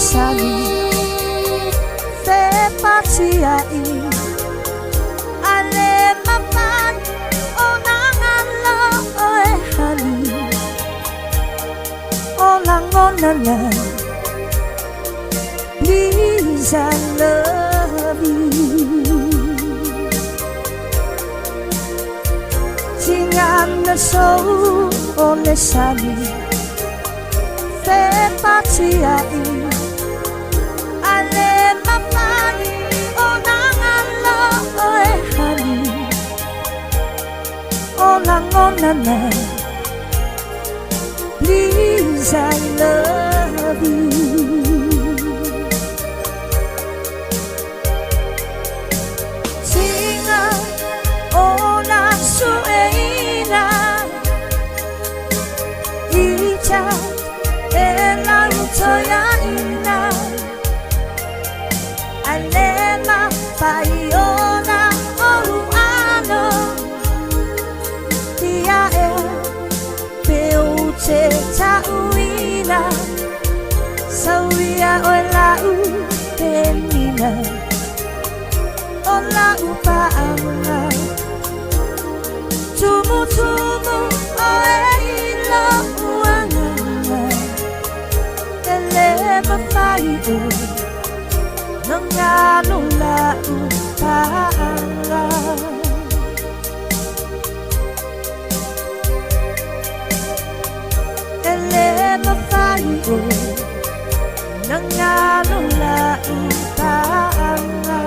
sali fe patiai ale mapan onangan lo oe hali olangonanan. Please, I love you. Jangan nasau oleh sali fe patiai ale mapan onangan lo oe hali olangonanan. Please, I love you. Soya ina alema paiona oruano tia e peuche tauina sauia olau penina olau paanga tumu tumu oeilo mafaiu nanganula upanga ele mafaiu nanganula upanga.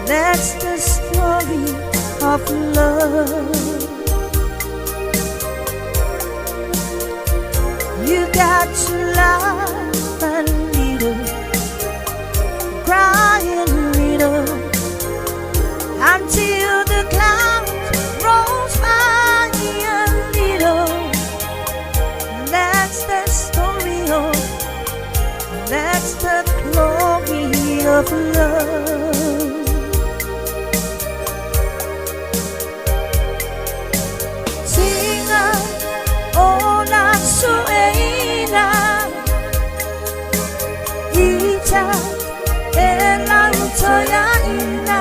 That's the story of love. You got to laugh a little, cry a little, until the clouds rolls by a little. That's the story of, that's the glory of love. Soya ina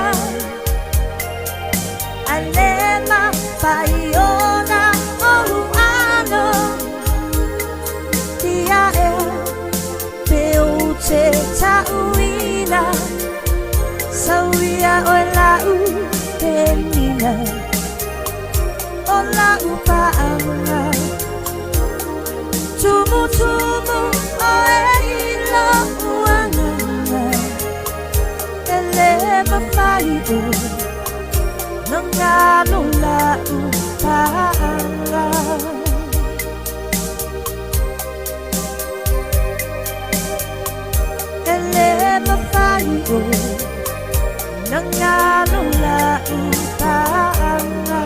alema paiona oruano tia e peuche tauina sauia olau penina olau paanga tumu tumu oeilo mafaiu nanganula upanga ele mafaiu nanganula upanga.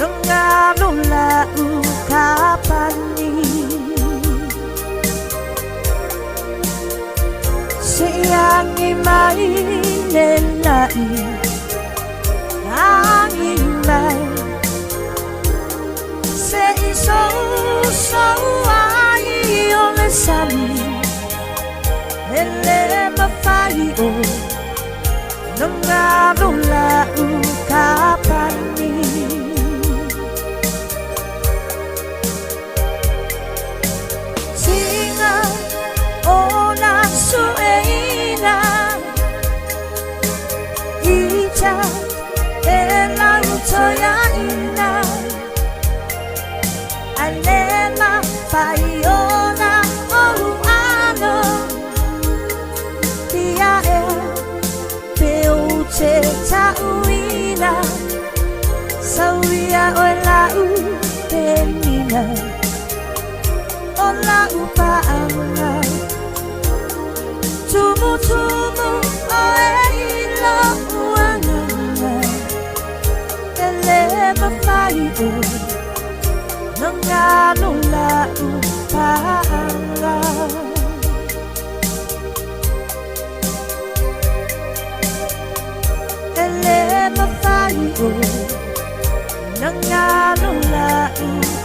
Nanganula ukapani siyangi mai lelai angin mai se iso so ai ole sami ele mafai o nanganula ukapani cha ela utoya ina alema paiona oru ano dia e peu te tauina sauia o lau penina o lau paanga tumu tumu o eila uanganga elema faiu nangano lau paanga elema faiu nangano lau